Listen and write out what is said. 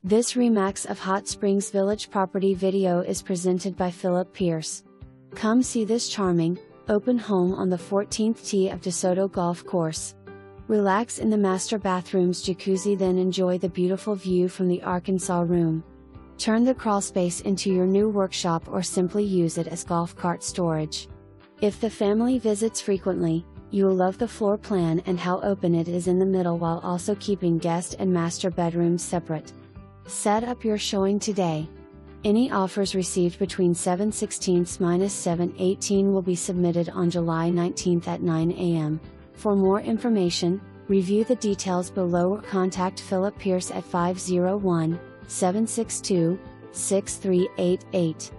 This Remax of Hot Springs Village property video is presented by Phillip Pierce. Come see this charming, open home on the 14th tee of Desoto Golf Course. Relax in the master bathroom's jacuzzi, then enjoy the beautiful view from the Arkansas room. Turn the crawl space into your new workshop or simply use it as golf cart storage. If the family visits frequently, you will love the floor plan and how open it is in the middle while also keeping guest and master bedrooms separate. Set up your showing today. Any offers received between 7/16–7/18 will be submitted on July 19 at 9 a.m. For more information, review the details below or contact Phillip Pierce at 501-762-6388.